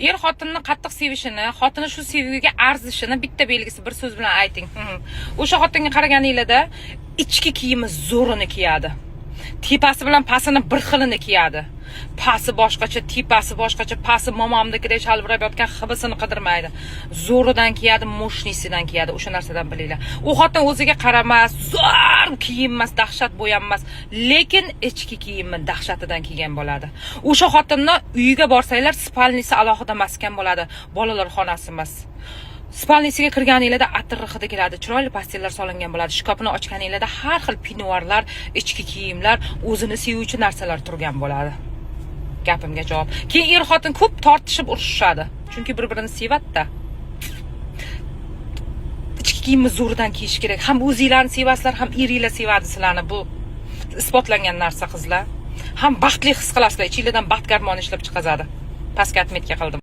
Er xotinni qattiq sevishini, xotini shu sevgiga arzishini bitta belgisi bir so'z bilan ayting. O'sha xotinga qaraganingizda ichki kiyimi zo'rini kiyadi. Tepasi bilan pasini bir xilini kiyadi. Pasi boshqacha, tepasi boshqacha, pasi momamnikidek shalvirab yotgan hibisini qidirmaydi. Zo'ridan kiyadi, mushnisidan kiyadi. O'sha narsadan bilinglar. U xotin o'ziga qaramas, zo'r kiyinmas, dahshat bo'yanmas, lekin ichki kiyimi dahshatidan kiygan bo'ladi. O'sha xotinni uyiga borsanglar, spalnisi alohida maskan bo'ladi, bolalar xonasi emas. Spalnisiga kirganingizda atir hidi keladi, chiroyli pastellar solingan bo'ladi. Shkafini ochganingizda har xil pinoarlar, ichki kiyimlar, o'zini sevuvchi narsalar turgan bo'ladi. Gapimga javob. Keyin er xotin ko'p tortishib urushadi. Chunki bir-birini sevadi-da. Ichki kiyimni zo'ridan kiyish kerak. Ham o'zinglarni sevasizlar, ham eringlar sevadi sizlarni. Bu isbotlangan narsa qizlar. Ham baxtli his qilasizlar, ichingizdan baxt garmoni ishlab chiqazadi. Pastga atmetga qildim.